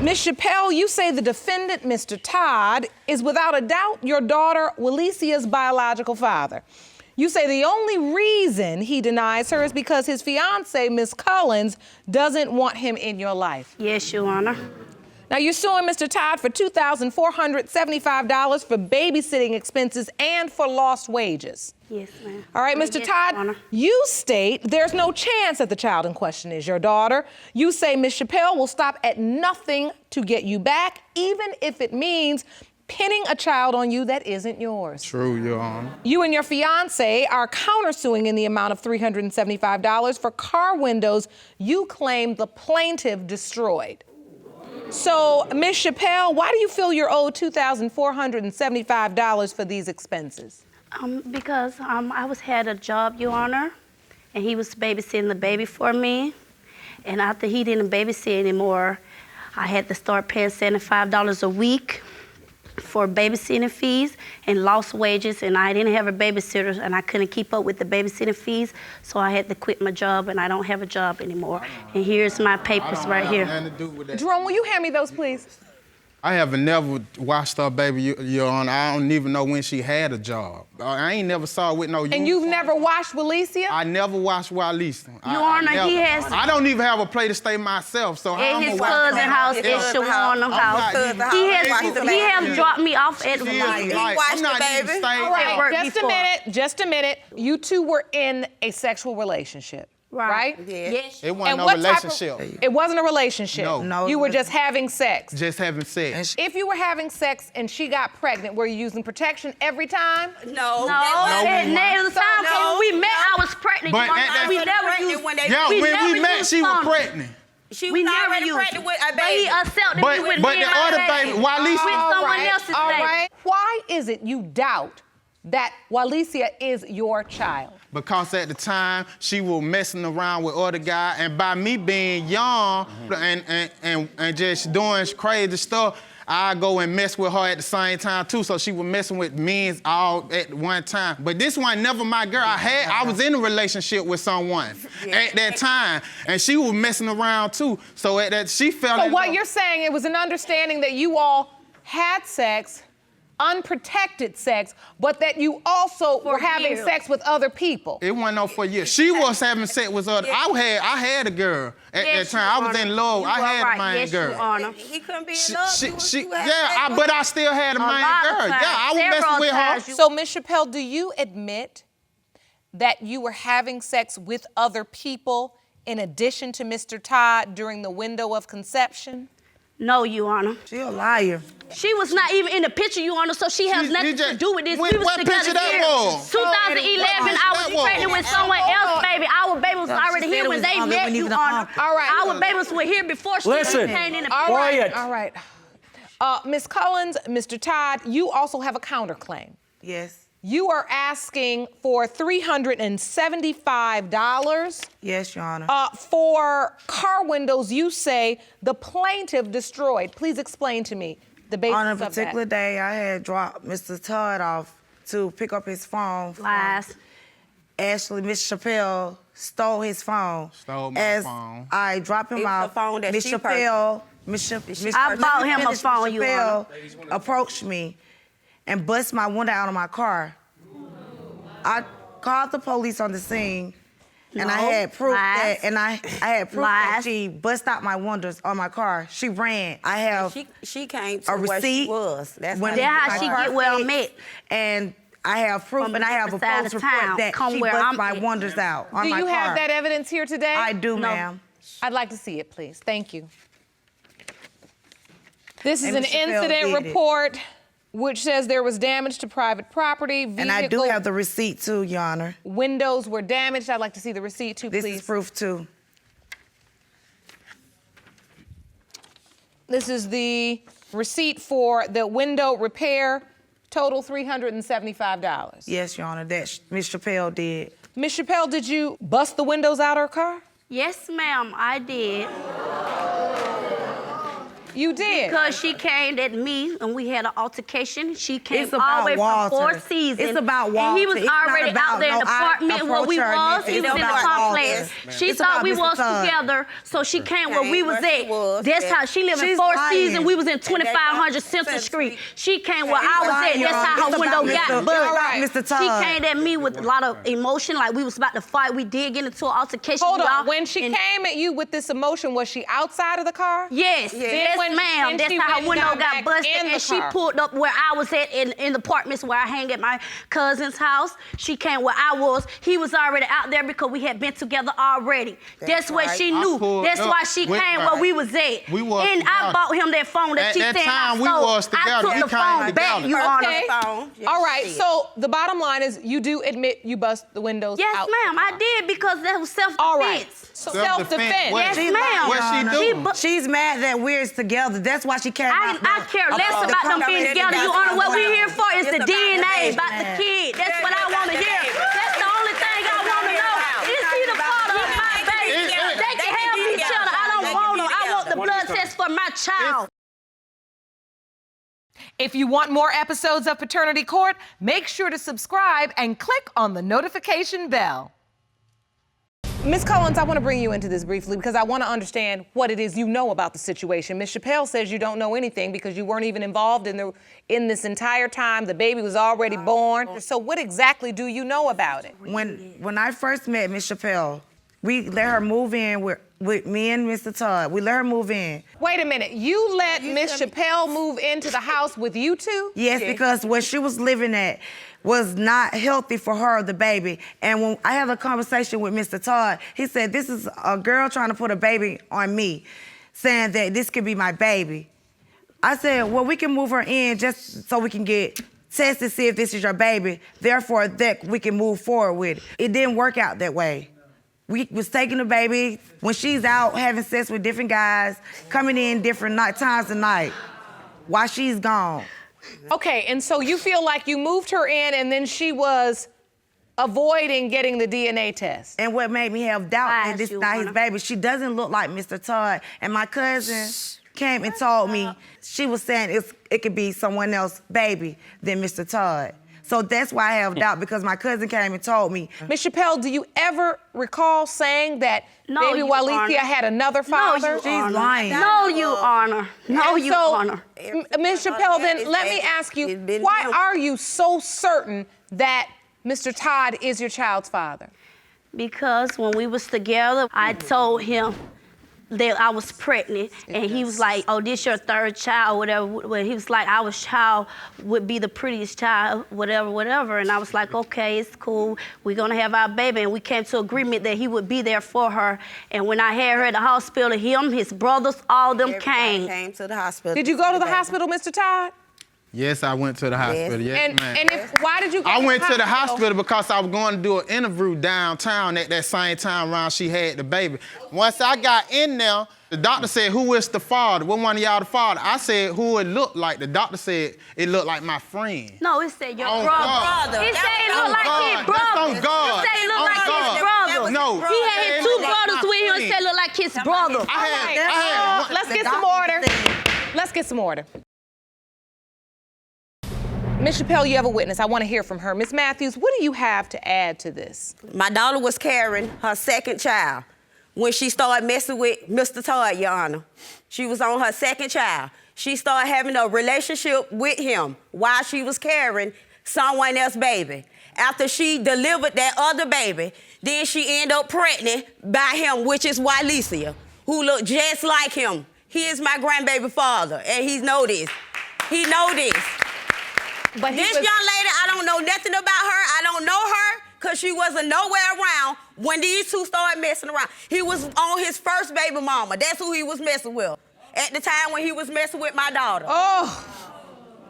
Ms. Chappell, you say the defendant, Mr. Todd, is without a doubt your daughter, Lassia's biological father. You say the only reason he denies her is because his fiancee, Ms. Collins, doesn't want him in your life. Yes, Your Honor. Now, you're suing Mr. Todd for $2,475 for babysitting expenses and for lost wages. Yes, ma'am. All right, Mr. Todd, you state there's no chance that the child in question is your daughter. You say Ms. Chappell will stop at nothing to get you back, even if it means pinning a child on you that isn't yours. True, Your Honor. You and your fiance are countersuing in the amount of $375 for car windows you claim the plaintiff destroyed. So, Ms. Chappell, why do you feel you're owed $2,475 for these expenses? Because I had a job, Your Honor, and he was babysitting the baby for me. And after he didn't babysit anymore, I had to start paying $75 a week for babysitting fees and lost wages, and I didn't have a babysitter, and I couldn't keep up with the babysitting fees, so I had to quit my job, and I don't have a job anymore. And here's my papers right here. Jerome, will you hand me those, please? I have never watched her baby, Your Honor. I don't even know when she had a job. I ain't never saw her with no uniform. And you've never watched Lassio? I never watched Lassio. Your Honor, he has... I don't even have a place to stay myself, so at his cousin's house, at Shawana house. He has dropped me off at the I'm not even staying. All right, just a minute. You two were in a sexual relationship. Right? Yes. It wasn't no relationship. It wasn't a relationship. No. You were just having sex. Just having sex. If you were having sex and she got pregnant, were you using protection every time? No. At the time when we met, I was pregnant. But we never used. When we met, she was pregnant. She was already pregnant with a baby. But he accepted me with the other baby, Lassio. With someone else's baby. All right. Why is it you doubt that Lassio is your child? Because at the time, she was messing around with other guys, and by me being young and just doing crazy stuff, I go and mess with her at the same time too, so she was messing with men all at one time. But this one never my girl. I was in a relationship with someone at that time, and she was messing around too. So at that, she felt. So what you're saying, it was an understanding that you all had sex, unprotected sex, but that you also were having sex with other people. It wasn't no for years. She was having sex with other. I had a girl at that time. I was in love. I had a main girl. He couldn't be in love. But I still had a main girl. Yeah, I was messing with her. So, Ms. Chappell, do you admit that you were having sex with other people in addition to Mr. Todd during the window of conception? No, Your Honor. She a liar. She was not even in the picture, Your Honor, so she has nothing to do with this. What picture that was? 2011, I was pregnant with someone else, baby. Our baby was already here when they met, Your Honor. All right. Our babies were here before she came in the picture. All right. Ms. Collins, Mr. Todd, you also have a counterclaim. Yes. You are asking for $375. Yes, Your Honor. For car windows you say the plaintiff destroyed. Please explain to me the basis of that. On a particular day, I had dropped Mr. Todd off to pick up his phone. Lies. Actually, Miss Chappell stole his phone. Stole my phone. I dropped him off. The phone that Miss Chappell, I bought him a phone, Your Honor. Approached me and bust my window out of my car. I called the police on the scene, and I had proof that she bust out my windows on my car. She ran. I have she came to a where receipt. she was. That's how she get well met. And I have proof, and I have a police report that she bust my windows out on my car. Do you have that evidence here today? I do, ma'am. I'd like to see it, please. Thank you. This is an incident report which says there was damage to private property. And I do have the receipt too, Your Honor. Windows were damaged. I'd like to see the receipt too, please. This is proof too. This is the receipt for the window repair, total $375. Yes, Your Honor, that Ms. Chappell did. Ms. Chappell, did you bust the windows out of her car? Yes, ma'am, I did. You did. Because she came at me and we had an altercation. She came It's all the about way from Four Walter. Seasons. It's about And he Walter. was It's not already about out there in the no, I apartment where we approach her was. and He was in the about complex. Walter. She It's thought about we Mr. was Todd. together, so she came where we was where she at. was, That's yeah. how she lived in She's Four lying. Seasons. We was in 2500 Central Street. She came where I was at. lying, That's how her It's window about got Mr. bugged. Right. Mr. Todd. She came at me with a lot of emotion, like we was about to fight. We did get into an altercation. Hold on. y'all, When she and- came at you with this emotion, was she outside of the car? Yes, Then yes, when- ma'am. then That's she how went her window down got back busted, in the and she car. pulled up where I was at in the apartments where I hang at my cousin's house. She came where I was. He was already out there because we had been together already. That's what right. she I knew. pulled That's up why she with- came where we was at. We was and I together. bought him that phone that At she that said time, I we stole. was together. I took We the came phone back, together. Your Honor. Okay. All right, so the bottom line is you do admit you bust the windows Yes, out. ma'am, I did because that was self-defense. All right. So Self-defense. self-defense. What- Yes, She ma'am. What she do? She's mad that we're together. That's why she came out. I care less about them being together. You Honor, what we're here for is the DNA, about the kid. That's what I want to hear. That's the only thing I want to know. Is he the father of my baby? They can have each other. I don't want them. I want the blood test for my child. If you want more episodes of Paternity Court, make sure to subscribe and click on the notification bell. Ms. Collins, I want to bring you into this briefly because I want to understand what it is you know about the situation. Ms. Chappell says you don't know anything because you weren't even involved in this entire time. The baby was already born. So what exactly do you know about it? When I first met Miss Chappell, we let her move in with me and Mr. Todd. We let her move in. Wait a minute. You let Miss Chappell move into the house with you two? Yes, because where she was living at was not healthy for her, the baby. And when I had a conversation with Mr. Todd, he said, this is a girl trying to put a baby on me, saying that this could be my baby. I said, well, we can move her in just so we can get tests to see if this is your baby. Therefore, that we can move forward with it. It didn't work out that way. We was taking the baby when she's out having sex with different guys, coming in different times of night while she's gone. Okay, and so you feel like you moved her in and then she was avoiding getting the DNA test. And what made me have doubt that this is not his baby, she doesn't look like Mr. Todd. And my cousin came and told me, she was saying it could be someone else's baby than Mr. Todd. So that's why I have doubt, because my cousin came and told me. Ms. Chappell, do you ever recall saying that No, baby Your Walicia Honor. had another father? No, you She's lying. No, you Honor. No, And you so, Honor. Ms. Chappell, then let me ask you, why are you so certain that Mr. Todd is your child's father? Because when we was together, I told him that I was pregnant, and he was like, oh, this your third child, whatever. Well, he was like, our child would be the prettiest child, whatever, whatever. And I was like, okay, it's cool. We're gonna have our baby. And we came to agreement that he would be there for her. And when I had her at the hospital, him, his brothers, all of them came. To the hospital. Did you go to the hospital, Mr. Todd? Yes, I went to the hospital. Yes, ma'am. Why did you go I went to the hospital because I was going to do an interview downtown at that same time around she had the baby. Once I got in there, the doctor said, who is the father? What one of y'all the father? I said, who it looked like? The doctor said, it looked like my friend. No, it said your On brother. God. He said it On looked like his God. brother. That's on God. He said it looked On like his God. brother. No. He had It his two looked like brothers my with him and friend. said it looked like his brother. Let's get some order. Let's get some order. Ms. Chappell, you have a witness. I want to hear from her. Ms. Matthews, what do you have to add to this? My daughter was carrying her second child when she started messing with Mr. Todd, Your Honor. She was on her second child. She started having a relationship with him while she was carrying someone else's baby. After she delivered that other baby, then she ended up pregnant by him, which is Lassio, who looked just like him. He is my grandbaby father, and he know this. He know this. But This young lady, I don't know nothing about her. I don't know her because she wasn't nowhere around when these two started messing around. He was on his first baby mama. That's who he was messing with at the time when he was messing with my daughter. Oh,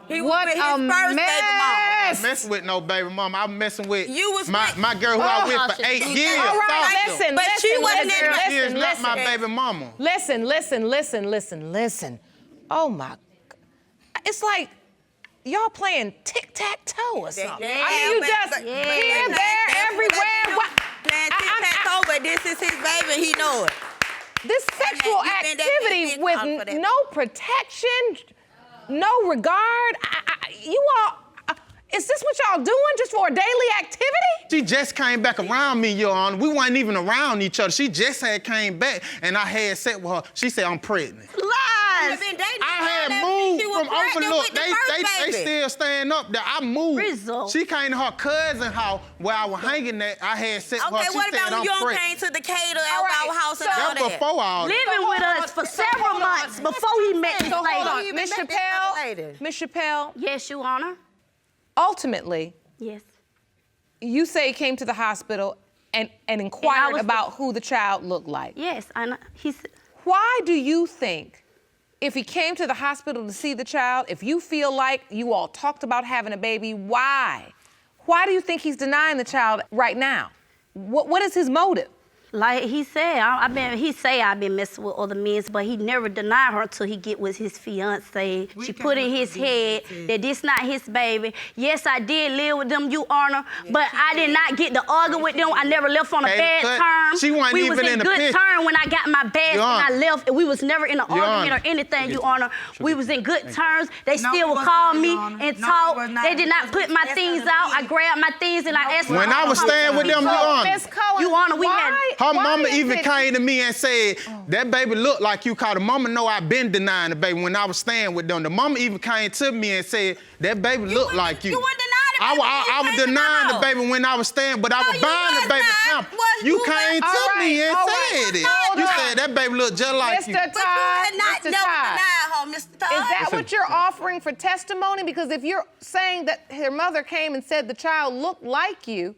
He was what with his a first baby mama. I'm messing with no baby mama. I'm messing with You was my girl who I was with for 8 years. all right, Sasha. listen, But she listen, wasn't listen, in my- She is listen, not my listen. baby mama. Listen. Oh my, it's like y'all playing tic-tac-toe or something. I mean, you just here, there, everywhere. Playing tic-tac-toe, but this is his baby. He know it. This sexual you think that activity baby with no protection, no regard. You all, is this what y'all doing just for a daily activity? She just came back around me, Your Honor. We weren't even around each other. She just had came back, and I had sat with her. She said, I'm pregnant. Lies. I had moved from Overlook. They still staying up there. I moved. Rizzo. She came to her cousin's house where I was hanging at. I had sat with her. Okay, She what said, about I'm you pregnant. came to Decatur, right, our house, and so- all That's that? before all that. Living with us for several months before he met this So hold lady. on, Ms. met this Chappell, other lady. Ms. Chappell, Yes, Your Honor. ultimately, Yes. you say he came to the hospital and inquired was- about who the child looked like. Yes, I know. Why do you think, if he came to the hospital to see the child, if you feel like you all talked about having a baby, why? Why do you think he's denying the child right now? What is his motive? Like he said, I've been messing with other men, but he never denied her until he get with his fiance. She put in his head that this not his baby. Yes, I did live with them, Your Honor, but I did not get to argue with them. I never left on a bad term. She wasn't we was even in in the good picture. term when I got my bags Your and I Honor. left. And we was never in an Your argument Honor. or anything, Your Honor. We was in good terms. They No, still we would was call not, me Your Honor. and No, talk. we was not. They did not put my That's things not out. me. I grabbed my things and I asked When I was staying with them, Your Honor, Ms. Cullen, Your Honor, we why- her why mama is even it- came to me and said, that baby looked like you, cause the mama know I been denying the baby when I was staying with them. The mama even came to me and said, that baby looked like you. You weren't denying the baby when I you was came to denying my the baby when I was staying, but I was you buying the was baby not. camp. Was You you came not? to All me right, and all said right. it. Hold You on. said that baby looked just like Mr. you. But you Todd, had not Mr. never Todd. denied her, Mr. Todd. Is that what you're offering for testimony? Because if you're saying that her mother came and said the child looked like you,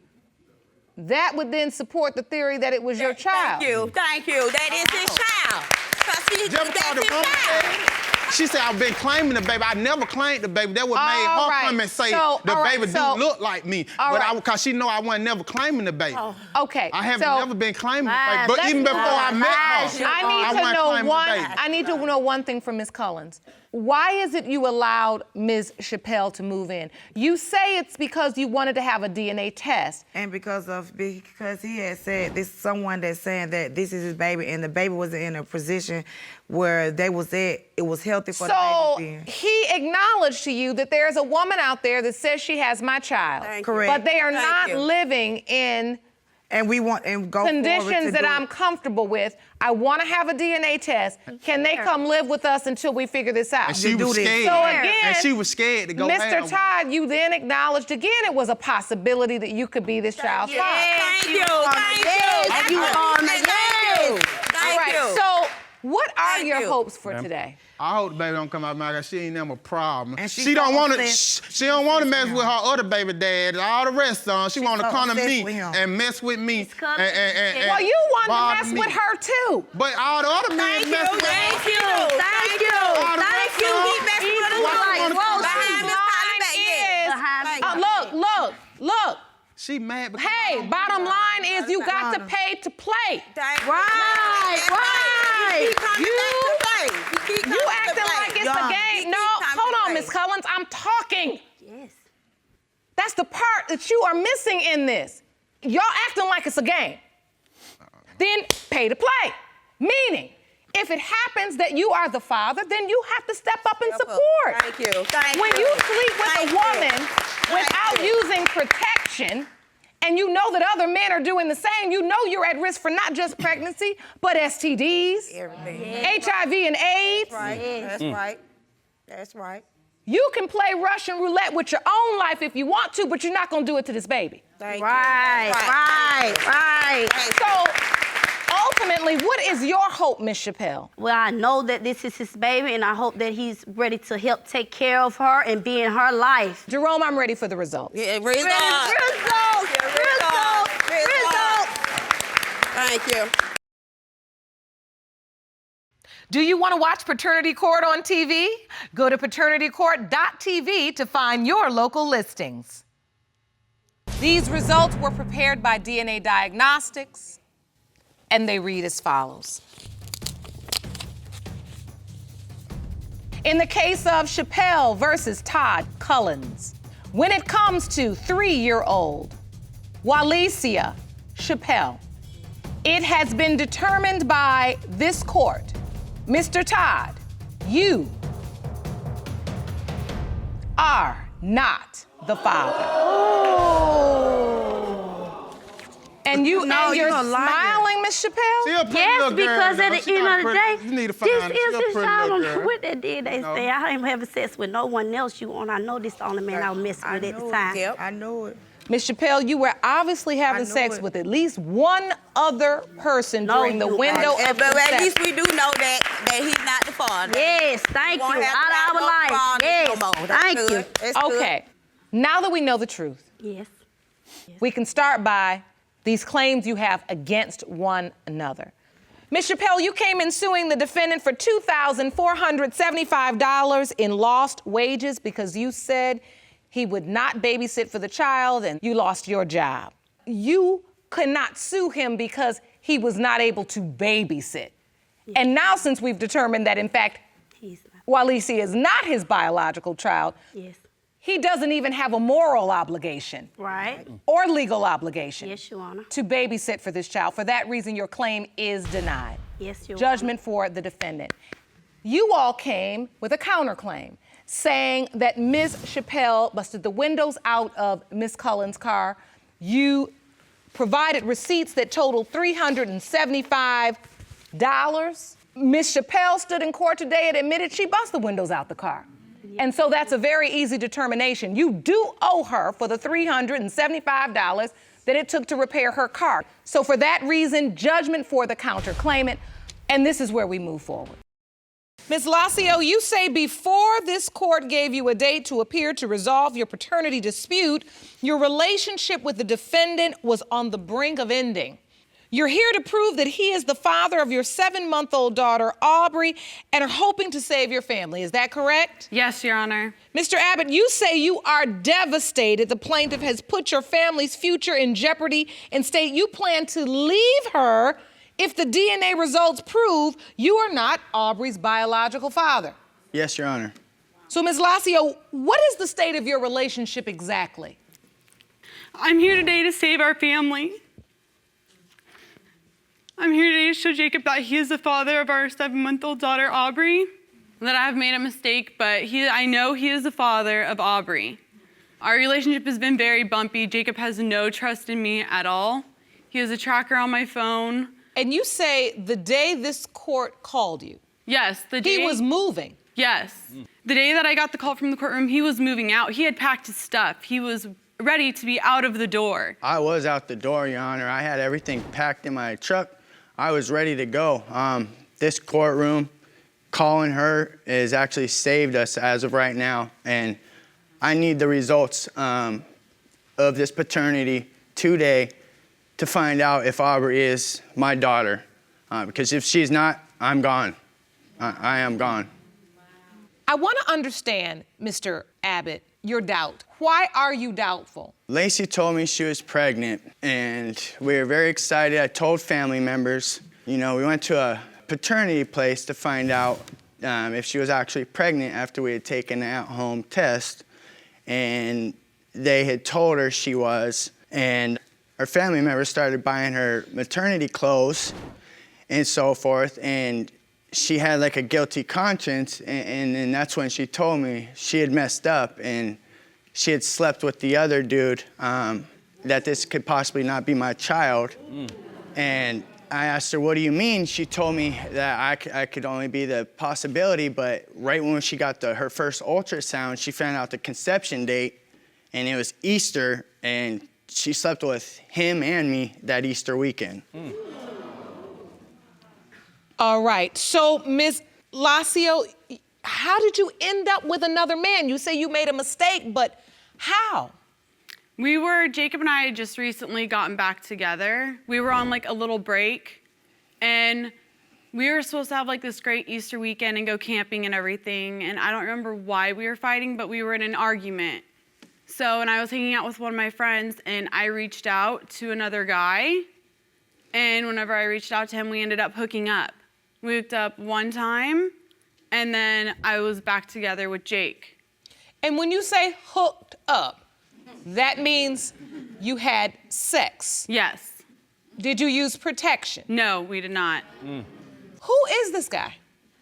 that would then support the theory that it was your child. Thank you. That is his child. Because Just because the mama said, she said, I've been claiming the baby. I never claimed the baby. That what made All her right. come and say So, the all right, baby so- do look like me. all But right. because she know I wasn't never claiming the baby. Okay. I haven't so never been claiming the Lies. baby. But Let's even before I met lies. her, I need wasn't to know claiming the one. baby. I need to know one thing from Ms. Cullens. Why is it you allowed Ms. Chappell to move in? You say it's because you wanted to have a DNA test. And because he had said this, someone that's saying that this is his baby, and the baby was in a position where they was at, it was healthy for the So baby to be in. he acknowledged to you that there's a woman out there that says she has my child. Thank you. Correct. But they are Thank not you. living in And we want and go forward conditions to that do I'm it. comfortable with. I want to have a DNA test. Can they come live with us until we figure this out? And she do was this. scared. So again, and she was scared to go have Mr. one. Todd, you then acknowledged again it was a possibility that you could be this child's father. Thank you. Thank you. Yes, you are my Thank you. All Thank right, you. so what are Thank your you. hopes for today? I hope the baby don't come out my God. She ain't never a problem. And she she's don't so want to. obsessed- She don't want to mess with with her other baby dad. All the rest of them. She want to so come to obsessed me with him. and mess with me. coming. And Well, you want bother to mess me. with her too. But all the other men mess with her. Thank you. Thank you. Thank you. He messed with He us was like, like, whoa, behind Miss Polly back, yes. Behind Thank me. you. Look. She mad because Hey, bottom line is you got to pay to play. Thank you. Right. He keep coming back to play. He keep You coming to acting play. like it's Y'all. a He game. No, keep coming hold to on, play. Miss Cullens. I'm talking. Yes. That's the part that you are missing in this. Y'all acting like it's a game. Then pay to play. Meaning, if it happens that you are the father, then you have to step up and support. Thank you. Thank When you sleep with Thank a you. woman without Thank you. using protection, and you know that other men are doing the same, you know you're at risk for not just pregnancy, but STDs, Everything. HIV and AIDS. Right. That's right. That's right. You can play Russian roulette with your own life if you want to, but you're not gonna do it to this baby. Thank Right. you. Right. So ultimately, what is your hope, Miss Chappell? Well, I know that this is his baby, and I hope that he's ready to help take care of her and be in her life. Jerome, I'm ready for the results. Yeah, Results. Results. Thank you. Do you want to watch Paternity Court on TV? Go to paternitycourt.tv to find your local listings. These results were prepared by DNA Diagnostics, and they read as follows. In the case of Chappell versus Todd Cullens, when it comes to 3-year-old Lassio Chappell, it has been determined by this court Mr. Todd, you are not the father. And you're smiling, Miss Chappell? Yes, because at the end of the day, you need to this find is his child. girl. What they did, they say, I ain't having sex with no one else, you want. I know this the only man I was messing with at the time. Yep. I know it. Miss Chappell, you were obviously having sex it. with at least one other person during the window of But consent. at least we do know that he's not the father. Yes, thank you. Won't have to Out have of our no life. father Yes, no more. That's thank good. you. That's good. Okay, now that we know the truth, Yes. we can start by these claims you have against one another. Ms. Chappell, you came in suing the defendant for $2,475 in lost wages because you said he would not babysit for the child and you lost your job. You could not sue him because he was not able to babysit. Yes. And now, since we've determined that, in fact, Lassio is not his biological child, Yes. he doesn't even have a moral obligation. Right. Or legal obligation. Yes, Your Honor. To babysit for this child. For that reason, your claim is denied. Yes, Your Judgment for the defendant. You all came with a counterclaim saying that Ms. Chappell busted the windows out of Ms. Cullen's car. You provided receipts that totaled $375. Ms. Chappell stood in court today and admitted she busted the windows out the car. And so that's a very easy determination. You do owe her for the $375 that it took to repair her car. So for that reason, judgment for the counterclaimant, and this is where we move forward. Ms. Lassio, you say before this court gave you a date to appear to resolve your paternity dispute, your relationship with the defendant was on the brink of ending. You're here to prove that he is the father of your 7-month-old daughter, Aubrey, and are hoping to save your family. Is that correct? Yes, Your Honor. Mr. Abbott, you say you are devastated the plaintiff has put your family's future in jeopardy and state you plan to leave her if the DNA results prove you are not Aubrey's biological father. Yes, Your Honor. So, Ms. Lassio, what is the state of your relationship exactly? I'm here today to save our family. I'm here today to show Jacob that he is the father of our 7-month-old daughter, Aubrey, that I have made a mistake, but I know he is the father of Aubrey. Our relationship has been very bumpy. Jacob has no trust in me at all. He has a tracker on my phone. And you say the day this court called you. Yes, the day. He was moving. Yes. The day that I got the call from the courtroom, he was moving out. He had packed his stuff. He was ready to be out of the door. I was out the door, Your Honor. I had everything packed in my truck. I was ready to go. This courtroom, calling her, has actually saved us as of right now. And I need the results of this paternity today to find out if Aubrey is my daughter. Because if she's not, I'm gone. I am gone. I want to understand, Mr. Abbott, your doubt. Why are you doubtful? Lassio told me she was pregnant, and we were very excited. I told family members. You know, we went to a paternity place to find out if she was actually pregnant after we had taken an at-home test, and they had told her she was, and her family members started buying her maternity clothes and so forth, and she had like a guilty conscience, and that's when she told me she had messed up and she had slept with the other dude, that this could possibly not be my child. And I asked her, what do you mean? She told me that I could only be the possibility, but right when she got her first ultrasound, she found out the conception date, and it was Easter, and she slept with him and me that Easter weekend. All right, so Ms. Lassio, how did you end up with another man? You say you made a mistake, but how? Jacob and I had just recently gotten back together. We were on like a little break, and we were supposed to have like this great Easter weekend and go camping and everything, and I don't remember why we were fighting, but we were in an argument. So, and I was hanging out with one of my friends, and I reached out to another guy, and whenever I reached out to him, we ended up hooking up. We hooked up one time, and then I was back together with Jake. And when you say hooked up, that means you had sex. Yes. Did you use protection? No, we did not. Who is this guy?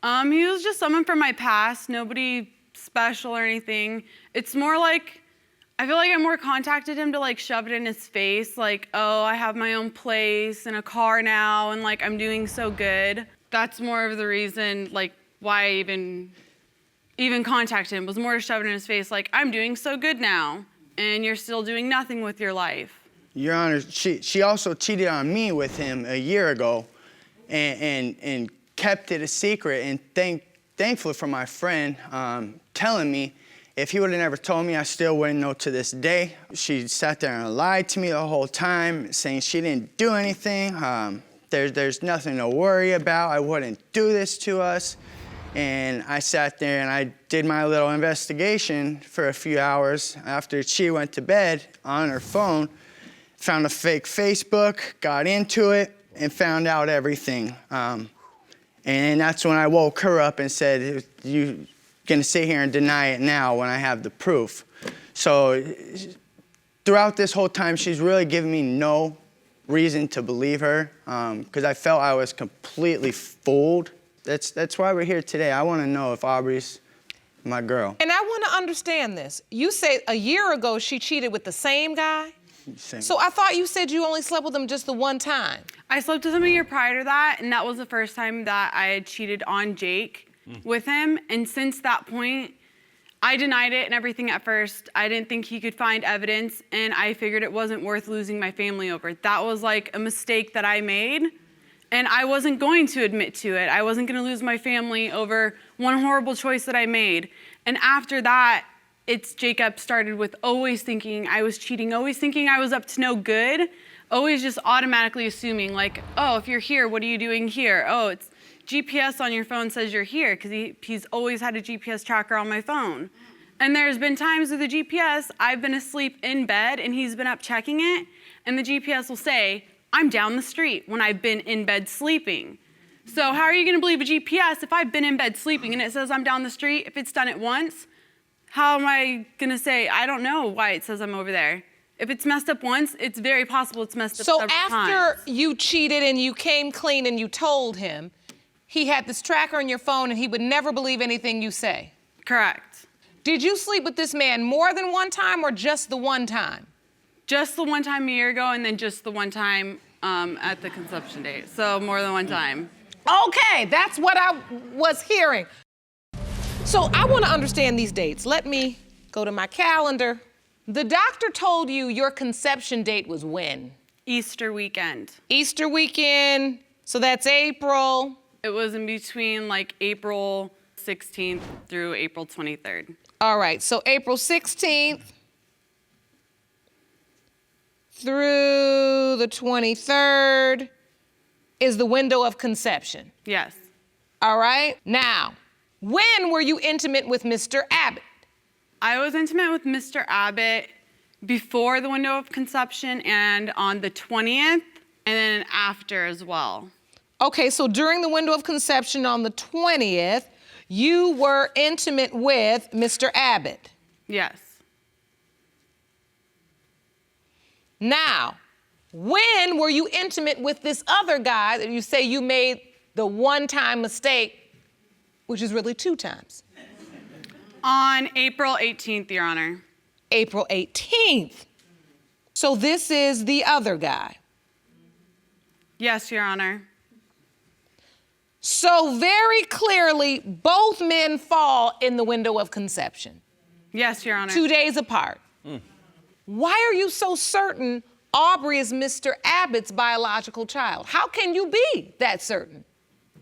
He was just someone from my past, nobody special or anything. It's more like, I feel like I more contacted him to like shove it in his face, like, oh, I have my own place and a car now, and like I'm doing so good. That's more of the reason, like, why I even contacted him, was more to shove it in his face, like, I'm doing so good now, and you're still doing nothing with your life. Your Honor, she also cheated on me with him a year ago, and kept it a secret. And thankfully for my friend telling me, if he would have never told me, I still wouldn't know to this day. She sat there and lied to me the whole time, saying she didn't do anything. There's nothing to worry about. I wouldn't do this to us. And I sat there and I did my little investigation for a few hours after she went to bed on her phone, found a fake Facebook, got into it, and found out everything. And that's when I woke her up and said, you gonna sit here and deny it now when I have the proof. So throughout this whole time, she's really given me no reason to believe her, because I felt I was completely fooled. That's why we're here today. I wanna know if Aubrey's my girl. And I wanna understand this. You say a year ago she cheated with the same guy? Same. So I thought you said you only slept with him just the one time. I slept with him a year prior to that, and that was the first time that I had cheated on Jake with him. And since that point, I denied it and everything at first. I didn't think he could find evidence, and I figured it wasn't worth losing my family over. That was like a mistake that I made, and I wasn't going to admit to it. I wasn't gonna lose my family over one horrible choice that I made. And after that, Jacob started with always thinking I was cheating, always thinking I was up to no good, always just automatically assuming like, oh, if you're here, what are you doing here? Oh, it's GPS on your phone says you're here, because he's always had a GPS tracker on my phone. And there's been times with the GPS, I've been asleep in bed and he's been up checking it, and the GPS will say, I'm down the street when I've been in bed sleeping. So how are you gonna believe a GPS if I've been in bed sleeping and it says I'm down the street? If it's done it once, how am I gonna say, I don't know why it says I'm over there? If it's messed up once, it's very possible it's messed up several times. So after you cheated and you came clean and you told him, he had this tracker on your phone and he would never believe anything you say? Correct. Did you sleep with this man more than one time or just the one time? Just the one time a year ago, and then just the one time at the conception date. So more than one time. Okay, that's what I was hearing. So I want to understand these dates. Let me go to my calendar. The doctor told you your conception date was when? Easter weekend. Easter weekend, so that's April. It was in between like April 16th through April 23rd. All right, so April 16th through the 23rd is the window of conception. Yes. All right, now, when were you intimate with Mr. Abbott? I was intimate with Mr. Abbott before the window of conception and on the 20th, and then after as well. Okay, so during the window of conception on the 20th, you were intimate with Mr. Abbott. Yes. Now, when were you intimate with this other guy that you say you made the one-time mistake, which is really two times? On April 18th, Your Honor. April 18th. So this is the other guy. Yes, Your Honor. So very clearly, both men fall in the window of conception. Yes, Your Honor. 2 days apart. Why are you so certain Aubrey is Mr. Abbott's biological child? How can you be that certain?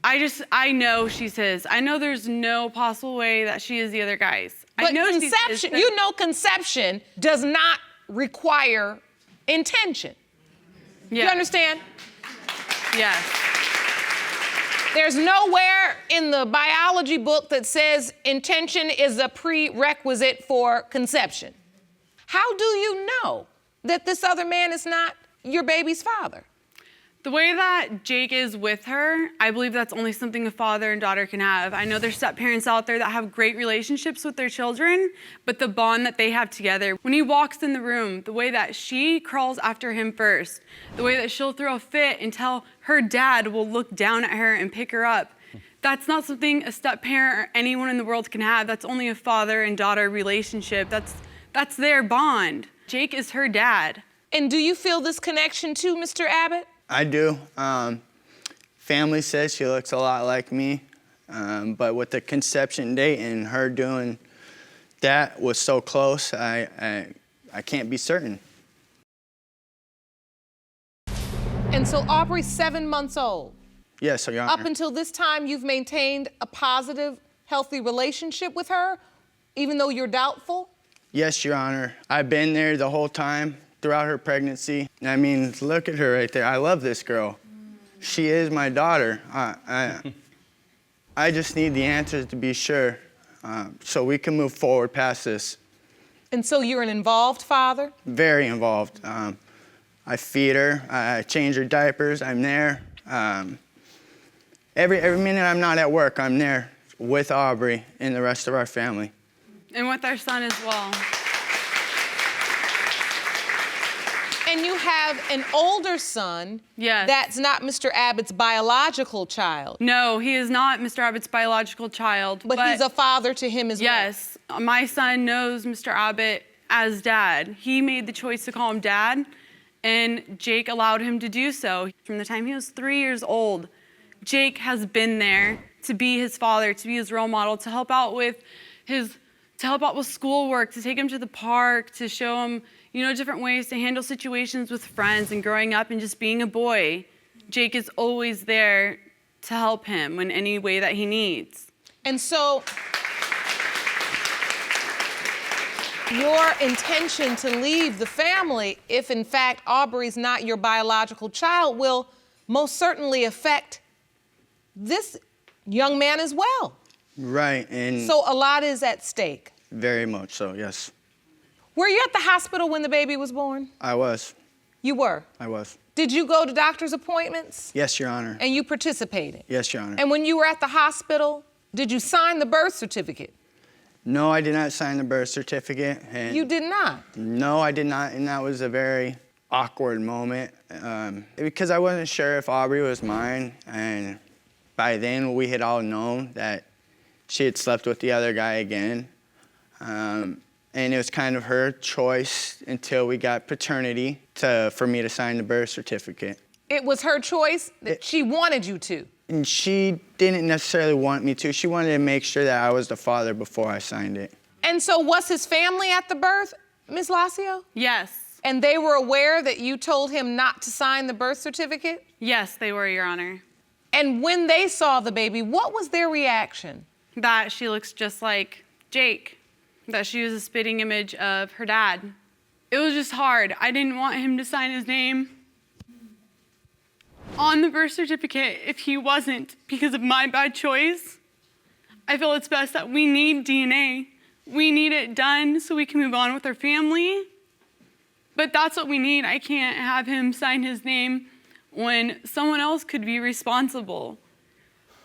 I know she's his. I know there's no possible way that she is the other guy's. But I know conception, you know conception does not require intention. Yeah. You understand? Yes. There's nowhere in the biology book that says intention is a prerequisite for conception. How do you know that this other man is not your baby's father? The way that Jake is with her, I believe that's only something a father and daughter can have. I know there's step-parents out there that have great relationships with their children, but the bond that they have together, when he walks in the room, the way that she crawls after him first, the way that she'll throw a fit until her dad will look down at her and pick her up, That's not something a step-parent or anyone in the world can have. That's only a father and daughter relationship. That's their bond. Jake is her dad. And do you feel this connection too, Mr. Abbott? I do. Family says she looks a lot like me, but with the conception date and her doing that was so close, I can't be certain. And so Aubrey's 7 months old. Yes, Your Honor. Up until this time, you've maintained a positive, healthy relationship with her, even though you're doubtful? Yes, Your Honor. I've been there the whole time throughout her pregnancy. I mean, look at her right there. I love this girl. She is my daughter. I just need the answers to be sure so we can move forward past this. And so you're an involved father? Very involved. I feed her, I change her diapers, I'm there. Every minute I'm not at work, I'm there with Aubrey and the rest of our family. And with our son as well. And you have an older son. Yes. That's not Mr. Abbott's biological child. No, he is not Mr. Abbott's biological child. But he's a father to him as well. Yes, my son knows Mr. Abbott as dad. He made the choice to call him dad, and Jake allowed him to do so. From the time he was 3 years old, Jake has been there to be his father, to be his role model, to help out with schoolwork, to take him to the park, to show him, different ways to handle situations with friends and growing up and just being a boy. Jake is always there to help him in any way that he needs. And so your intention to leave the family, if in fact Aubrey's not your biological child, will most certainly affect this young man as well. Right, and So a lot is at stake. very much so, yes. Were you at the hospital when the baby was born? I was. You were. I was. Did you go to doctor's appointments? Yes, Your Honor. And you participated? Yes, Your Honor. And when you were at the hospital, did you sign the birth certificate? No, I did not sign the birth certificate. And You did not. No, I did not, and that was a very awkward moment because I wasn't sure if Aubrey was mine, and by then we had all known that she had slept with the other guy again. And it was kind of her choice until we got paternity for me to sign the birth certificate. It was her choice that she wanted you to. And she didn't necessarily want me to. She wanted to make sure that I was the father before I signed it. And so was his family at the birth, Ms. Lassio? Yes. And they were aware that you told him not to sign the birth certificate? Yes, they were, Your Honor. And when they saw the baby, what was their reaction? That she looks just like Jake, that she was a spitting image of her dad. It was just hard. I didn't want him to sign his name on the birth certificate if he wasn't because of my bad choice. I feel it's best that we need DNA. We need it done so we can move on with our family. But that's what we need. I can't have him sign his name when someone else could be responsible.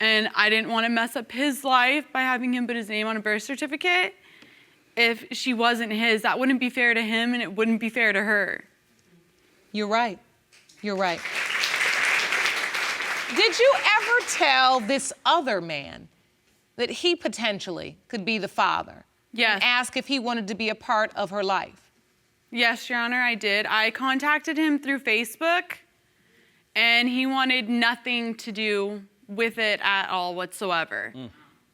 And I didn't want to mess up his life by having him put his name on a birth certificate. If she wasn't his, that wouldn't be fair to him and it wouldn't be fair to her. You're right. You're right. Did you ever tell this other man that he potentially could be the father? Yes. And ask if he wanted to be a part of her life? Yes, Your Honor, I did. I contacted him through Facebook, and he wanted nothing to do with it at all whatsoever.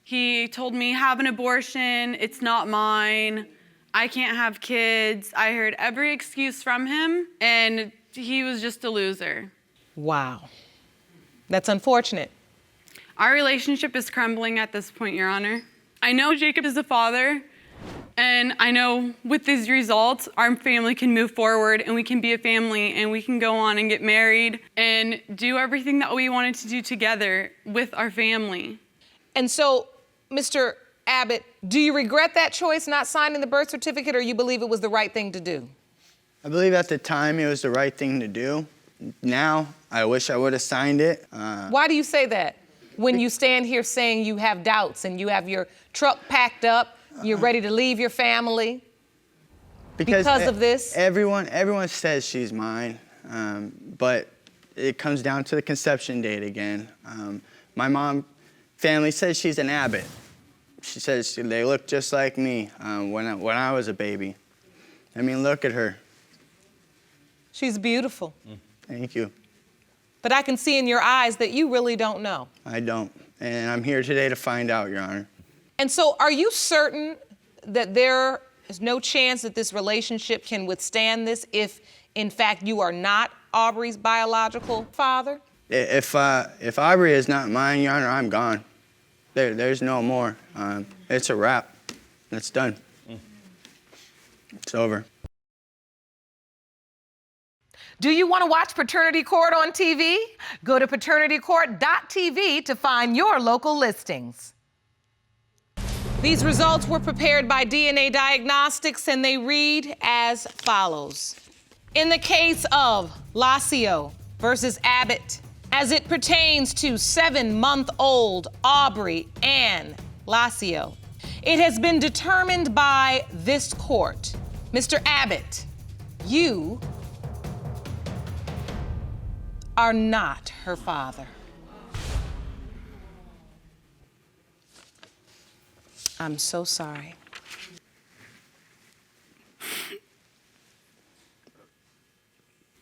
He told me, have an abortion, it's not mine, I can't have kids. I heard every excuse from him, and he was just a loser. Wow. That's unfortunate. Our relationship is crumbling at this point, Your Honor. I know Jacob is a father, and I know with these results, our family can move forward and we can be a family and we can go on and get married and do everything that we wanted to do together with our family. And so, Mr. Abbott, do you regret that choice, not signing the birth certificate, or you believe it was the right thing to do? I believe at the time it was the right thing to do. Now, I wish I would have signed it. Why do you say that? When you stand here saying you have doubts and you have your truck packed up, you're ready to leave your family because of this? Everyone says she's mine, but it comes down to the conception date again. My mom family says she's an Abbott. She says they look just like me when I was a baby. I mean, look at her. She's beautiful. Thank you. But I can see in your eyes that you really don't know. I don't. And I'm here today to find out, Your Honor. And so are you certain that there is no chance that this relationship can withstand this if, in fact, you are not Aubrey's biological father? If Aubrey is not mine, Your Honor, I'm gone. There's no more. It's a wrap. It's done. It's over. Do you want to watch Paternity Court on TV? Go to paternitycourt.tv to find your local listings. These results were prepared by DNA Diagnostics, and they read as follows. In the case of Lassio versus Abbott, as it pertains to 7-month-old Aubrey Ann Lassio, it has been determined by this court, Mr. Abbott, you are not her father. I'm so sorry.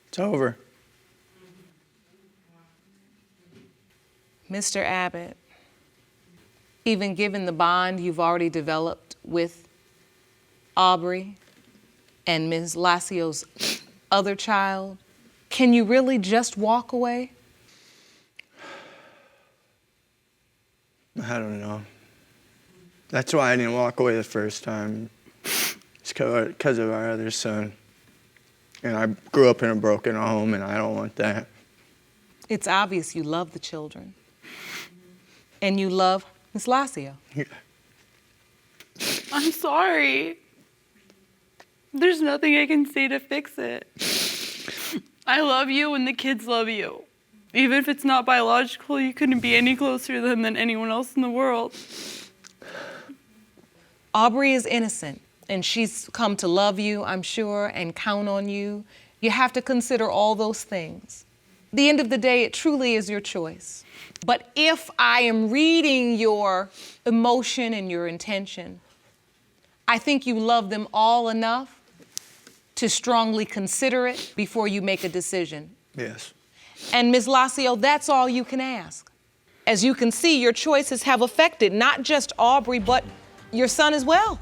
It's over. Mr. Abbott, even given the bond you've already developed with Aubrey and Ms. Lassio's other child, can you really just walk away? I don't know. That's why I didn't walk away the first time. It's because of our other son. And I grew up in a broken home, and I don't want that. It's obvious you love the children. And you love Ms. Lassio. Yeah. I'm sorry. There's nothing I can say to fix it. I love you and the kids love you. Even if it's not biological, you couldn't be any closer to them than anyone else in the world. Aubrey is innocent, and she's come to love you, I'm sure, and count on you. You have to consider all those things. At the end of the day, it truly is your choice. But if I am reading your emotion and your intention, I think you love them all enough to strongly consider it before you make a decision. Yes. And Ms. Lassio, that's all you can ask. As you can see, your choices have affected not just Aubrey, but your son as well.